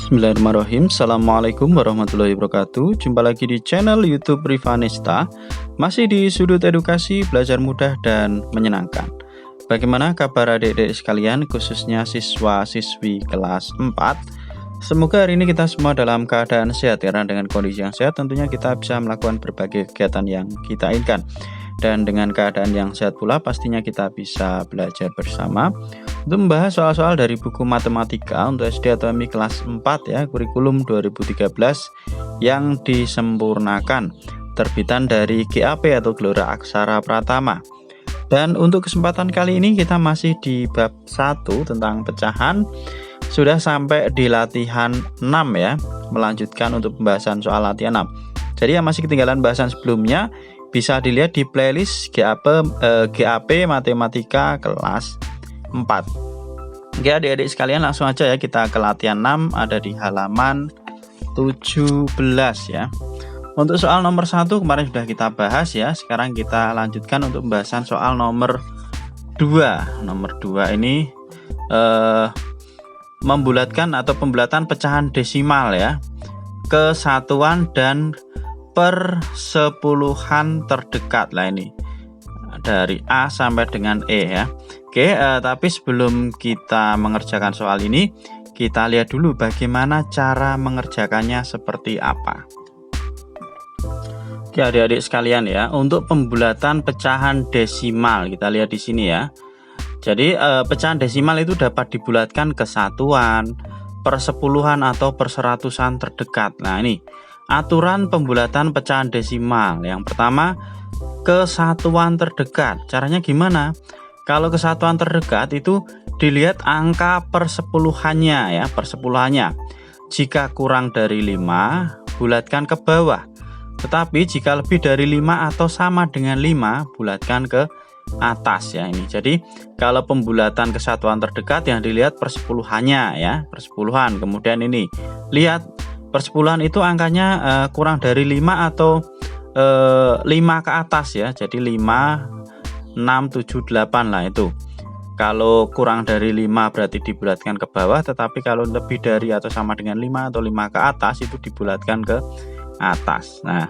Bismillahirrahmanirrahim. Assalamualaikum warahmatullahi wabarakatuh. Jumpa lagi di channel YouTube Rivanista. Masih di sudut edukasi, belajar mudah dan menyenangkan. Bagaimana kabar adik-adik sekalian, khususnya siswa-siswi kelas 4? Semoga hari ini kita semua dalam keadaan sehat, karena dengan kondisi yang sehat tentunya kita bisa melakukan berbagai kegiatan yang kita inginkan. Dan dengan keadaan yang sehat pula pastinya kita bisa belajar bersama untuk membahas soal-soal dari buku matematika untuk SD atau MI kelas 4 ya, kurikulum 2013 yang disempurnakan, terbitan dari GAP atau Gelora Aksara Pratama. Dan untuk kesempatan kali ini kita masih di bab 1 tentang pecahan, sudah sampai di latihan 6 ya, melanjutkan untuk pembahasan soal latihan 6. Jadi yang masih ketinggalan bahasan sebelumnya bisa dilihat di playlist GAP Matematika kelas 4. Oke adik-adik sekalian, langsung aja ya kita ke latihan 6, ada di halaman 17 ya. Untuk soal nomor 1 kemarin sudah kita bahas ya. Sekarang kita lanjutkan untuk pembahasan soal nomor 2. Nomor 2 ini membulatkan atau pembulatan pecahan desimal ya, kesatuan dan persepuluhan terdekat lah, ini dari A sampai dengan E ya. Oke, tapi sebelum kita mengerjakan soal ini, kita lihat dulu bagaimana cara mengerjakannya seperti apa. Oke adik-adik sekalian ya, untuk pembulatan pecahan desimal kita lihat di sini ya. Jadi pecahan desimal itu dapat dibulatkan ke satuan, persepuluhan atau perseratusan terdekat. Nah ini aturan pembulatan pecahan desimal. Yang pertama, kesatuan terdekat. Caranya gimana? Kalau kesatuan terdekat itu dilihat angka persepuluhannya ya, persepuluhannya. Jika kurang dari 5, bulatkan ke bawah. Tetapi jika lebih dari 5 atau sama dengan 5, bulatkan ke atas ya ini. Jadi kalau pembulatan kesatuan terdekat yang dilihat persepuluhannya ya, persepuluhan. Kemudian ini lihat persepuluhan itu angkanya kurang dari 5 atau 5 ke atas ya. Jadi 5, 6, 7, 8 lah itu. Kalau kurang dari 5 berarti dibulatkan ke bawah, tetapi kalau lebih dari atau sama dengan 5 atau 5 ke atas itu dibulatkan ke atas. Nah,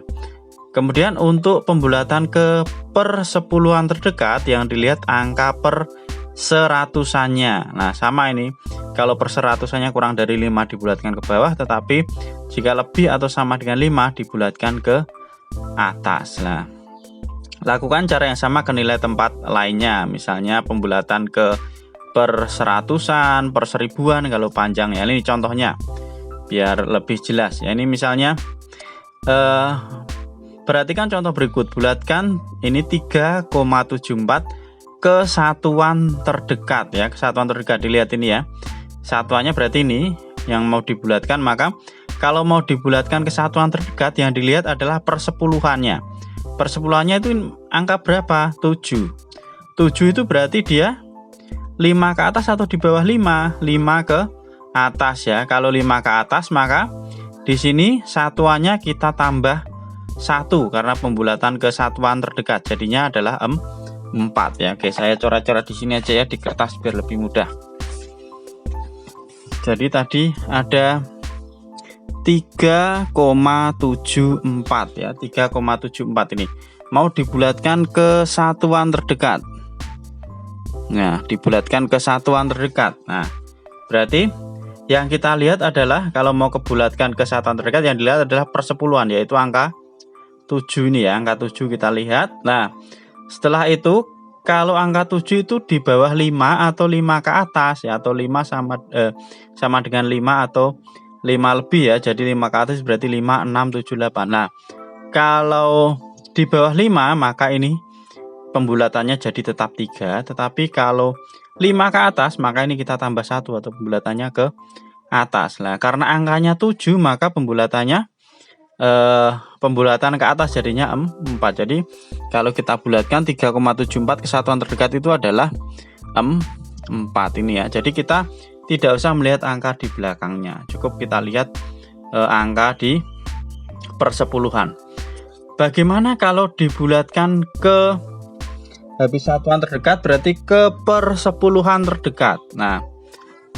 kemudian untuk pembulatan ke persepuluhan terdekat yang dilihat angka per seratusannya. Nah sama ini, kalau perseratusannya kurang dari 5 dibulatkan ke bawah, tetapi jika lebih atau sama dengan 5 dibulatkan ke atas. Nah, lakukan cara yang sama ke nilai tempat lainnya, misalnya pembulatan ke perseratusan, perseribuan kalau panjang ya. Ini contohnya biar lebih jelas ya. Ini misalnya perhatikan contoh berikut, bulatkan ini 3,74 kesatuan terdekat ya, kesatuan terdekat dilihat ini ya. Satuannya berarti ini yang mau dibulatkan, maka kalau mau dibulatkan kesatuan terdekat yang dilihat adalah persepuluhannya. Persepuluhannya itu angka berapa? 7. 7 itu berarti dia 5 ke atas atau di bawah 5? 5 ke atas ya. Kalau 5 ke atas maka di sini satuannya kita tambah 1 karena pembulatan kesatuan terdekat, jadinya adalah 4 ya. Oke, saya coret-coret di sini aja ya di kertas biar lebih mudah. Jadi tadi ada 3,74 ya, 3,74 ini mau dibulatkan ke satuan terdekat. Nah, dibulatkan ke satuan terdekat. Nah, berarti yang kita lihat adalah kalau mau kebulatkan ke satuan terdekat yang dilihat adalah persepuluhan, yaitu angka 7 ini ya, angka 7 kita lihat. Nah, setelah itu kalau angka 7 itu di bawah 5 atau 5 ke atas ya, atau 5 sama dengan 5 atau 5 lebih ya. Jadi 5 ke atas berarti 5, 6, 7, 8. Nah, kalau di bawah 5 maka ini pembulatannya jadi tetap 3, tetapi kalau 5 ke atas maka ini kita tambah 1 atau pembulatannya ke atas. Nah, karena angkanya 7 maka pembulatannya pembulatan ke atas jadinya 4. Jadi kalau kita bulatkan 3,74 kesatuan terdekat itu adalah 4 ini ya. Jadi kita tidak usah melihat angka di belakangnya, cukup kita lihat angka di persepuluhan. Bagaimana kalau dibulatkan ke habis satuan terdekat berarti ke persepuluhan terdekat. Nah,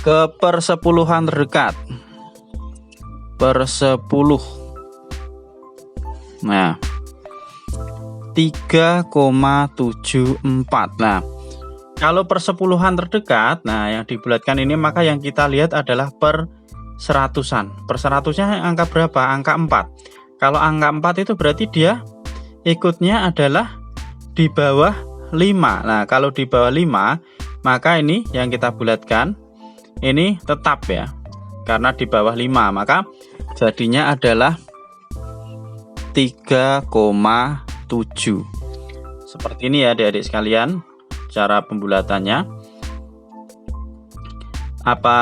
ke persepuluhan terdekat per 10. Nah, 3,74. Nah, kalau persepuluhan terdekat, nah yang dibulatkan ini, maka yang kita lihat adalah per seratusan. Per seratusnya angka berapa? Angka 4. Kalau angka 4 itu berarti dia ikutnya adalah di bawah 5. Nah, kalau di bawah 5, maka ini yang kita bulatkan ini tetap ya. Karena di bawah 5, maka jadinya adalah 3,7. Seperti ini ya adik-adik sekalian cara pembulatannya. Apa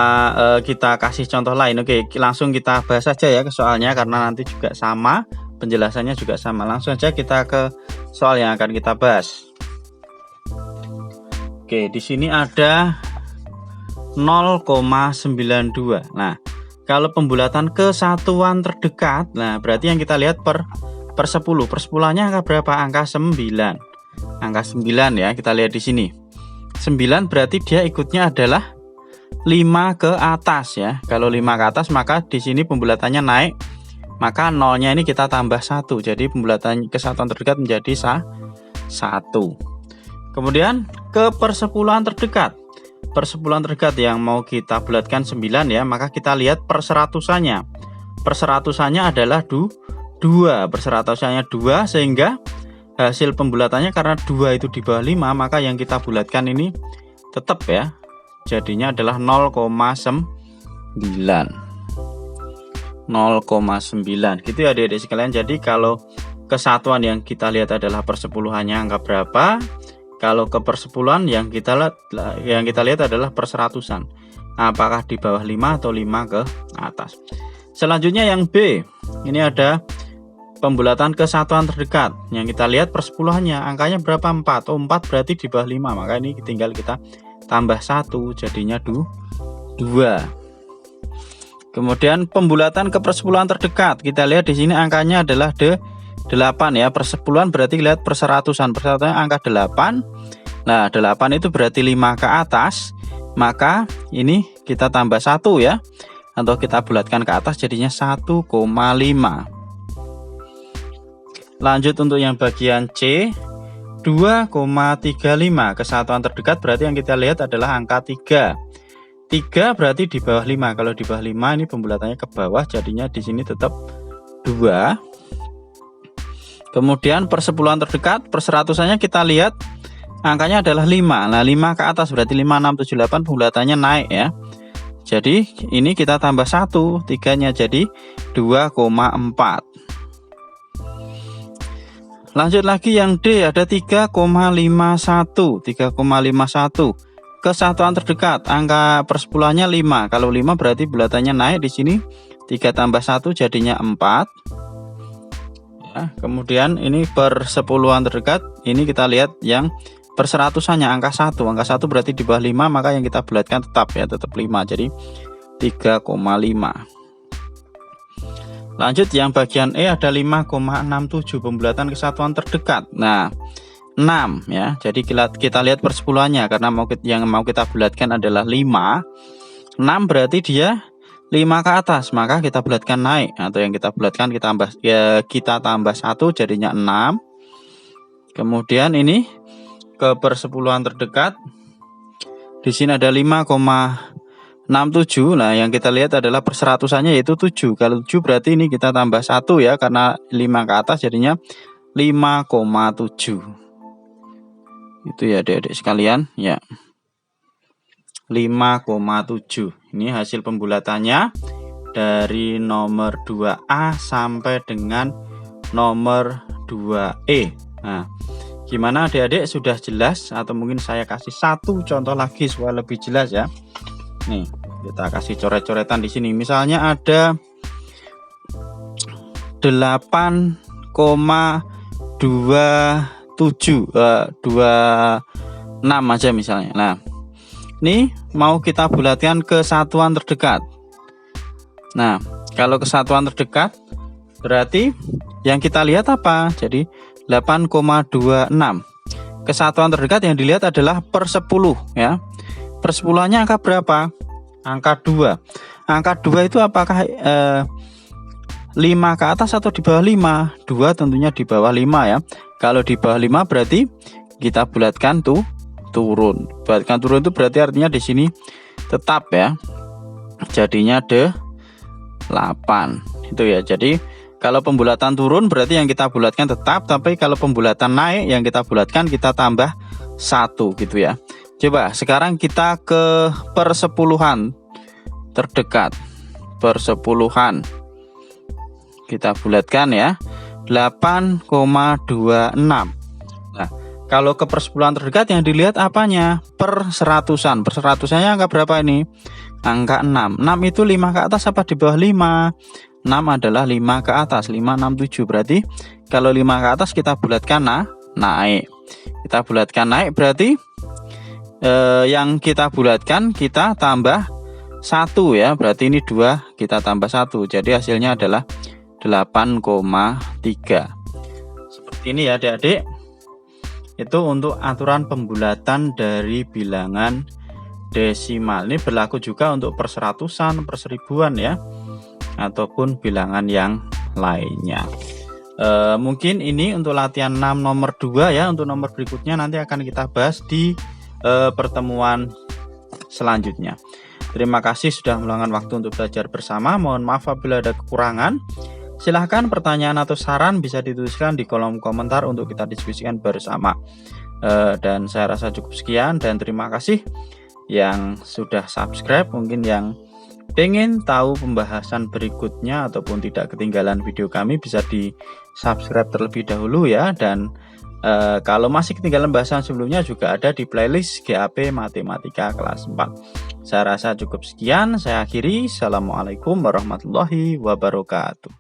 kita kasih contoh lain? Oke, langsung kita bahas saja ya ke soalnya, karena nanti juga sama, penjelasannya juga sama. Langsung aja kita ke soal yang akan kita bahas. Oke, di sini ada 0,92. Nah, kalau pembulatan ke satuan terdekat, nah berarti yang kita lihat per 10. Persepuluhannya angka berapa? Angka 9. Angka 9 ya, kita lihat di sini. 9 berarti dia ikutnya adalah 5 ke atas ya. Kalau 5 ke atas, maka di sini pembulatannya naik. Maka nolnya ini kita tambah 1. Jadi pembulatan kesatuan terdekat menjadi 1. Kemudian ke persepuluhan terdekat. Persepuluhan terdekat yang mau kita bulatkan 9 ya, maka kita lihat perseratusannya. Perseratusannya adalah 2. Perseratusannya 2, sehingga hasil pembulatannya karena 2 itu di bawah 5, maka yang kita bulatkan ini tetap ya. Jadinya adalah 0,9. 0,9 gitu ya adik-adik sekalian. Jadi kalau kesatuan yang kita lihat adalah persepuluhannya angka berapa, kalau ke persepuluhan yang kita lihat adalah perseratusan, apakah di bawah 5 atau 5 ke atas. Selanjutnya yang B, ini ada pembulatan kesatuan terdekat. Yang kita lihat persepuluhannya angkanya berapa? 4. Oh, 4 berarti di bawah 5, maka ini tinggal kita tambah 1, jadinya 2. Kemudian pembulatan ke persepuluhan terdekat, kita lihat di sini angkanya adalah 8 ya. Persepuluhan berarti lihat perseratusan. Perseratusannya angka 8. Nah, 8 itu berarti 5 ke atas, maka ini kita tambah 1 ya, atau kita bulatkan ke atas jadinya 1,5. Lanjut untuk yang bagian C, 2,35. Kesatuan terdekat berarti yang kita lihat adalah angka 3. 3 berarti di bawah 5. Kalau di bawah 5 ini pembulatannya ke bawah, jadinya di sini tetap 2. Kemudian persepuluhan terdekat, perseratusannya kita lihat angkanya adalah 5. Nah, 5 ke atas berarti 5, 6, 7, 8 pembulatannya naik ya. Jadi ini kita tambah 1, 3-nya jadi 2,4. Lanjut lagi yang D, ada 3,51. 3,51. Kesatuan terdekat, angka persepuluhannya 5. Kalau 5 berarti bulatannya naik di sini. 3 tambah 1 jadinya 4. Ya, kemudian ini persepuluhan terdekat, ini kita lihat yang perseratusannya angka 1. Angka 1 berarti di bawah 5, maka yang kita bulatkan tetap ya, tetap 5. Jadi 3,5. Lanjut yang bagian E, ada 5,67 pembulatan kesatuan terdekat. Nah, 6 ya. Jadi kita lihat persepuluhannya, karena yang mau kita bulatkan adalah 5. 6 berarti dia 5 ke atas, maka kita bulatkan naik, atau yang kita bulatkan kita tambah 1 jadinya 6. Kemudian ini ke persepuluhan terdekat. Di sini ada 5,67. Nah, yang kita lihat adalah perseratusannya yaitu 7. Kalau 7 berarti ini kita tambah 1 ya, karena 5 ke atas jadinya 5,7. Itu ya adik-adik sekalian ya. 5,7. Ini hasil pembulatannya dari nomor 2A sampai dengan nomor 2E. Nah, gimana adik-adik, sudah jelas atau mungkin saya kasih satu contoh lagi supaya lebih jelas ya. Nih, kita kasih coret-coretan di sini. Misalnya ada 8,26 aja misalnya. Nah, ini mau kita bulatkan ke satuan terdekat. Nah, kalau kesatuan terdekat berarti yang kita lihat apa? Jadi 8,26. Kesatuan terdekat yang dilihat adalah per 10 ya. Persepuluhannya angka berapa? Angka 2. Angka 2 itu apakah 5 ke atas atau di bawah 5? 2 tentunya di bawah 5 ya. Kalau di bawah 5 berarti kita bulatkan tuh turun. Bulatkan turun itu berarti artinya di sini tetap ya. Jadinya 8 itu ya. Jadi kalau pembulatan turun berarti yang kita bulatkan tetap, tapi kalau pembulatan naik yang kita bulatkan kita tambah 1 gitu ya. Coba sekarang kita ke persepuluhan terdekat. Persepuluhan kita bulatkan ya, 8,26. Nah, kalau ke persepuluhan terdekat yang dilihat apanya? Per seratusan. Per seratusannya angka berapa ini? Angka 6. 6 itu 5 ke atas apa di bawah 5? 6 adalah 5 ke atas. 5, 6, 7. Berarti kalau 5 ke atas kita bulatkan naik. Kita bulatkan naik berarti yang kita bulatkan kita tambah 1 ya. Berarti ini 2 kita tambah 1. Jadi hasilnya adalah 8,3. Seperti ini ya adik-adik. Itu untuk aturan pembulatan dari bilangan desimal. Ini berlaku juga untuk perseratusan, perseribuan ya, ataupun bilangan yang lainnya. Mungkin ini untuk latihan 6 nomor 2 ya. Untuk nomor berikutnya nanti akan kita bahas di pertemuan selanjutnya. Terima kasih sudah meluangkan waktu untuk belajar bersama. Mohon maaf apabila ada kekurangan. Silahkan pertanyaan atau saran bisa dituliskan di kolom komentar untuk kita diskusikan bersama. Dan saya rasa cukup sekian dan terima kasih yang sudah subscribe. Mungkin yang pengen tahu pembahasan berikutnya ataupun tidak ketinggalan video kami bisa di subscribe terlebih dahulu ya. Dan kalau masih ketinggalan bahasan sebelumnya juga ada di playlist GAP Matematika kelas 4. Saya rasa cukup sekian. Saya akhiri. Assalamualaikum warahmatullahi wabarakatuh.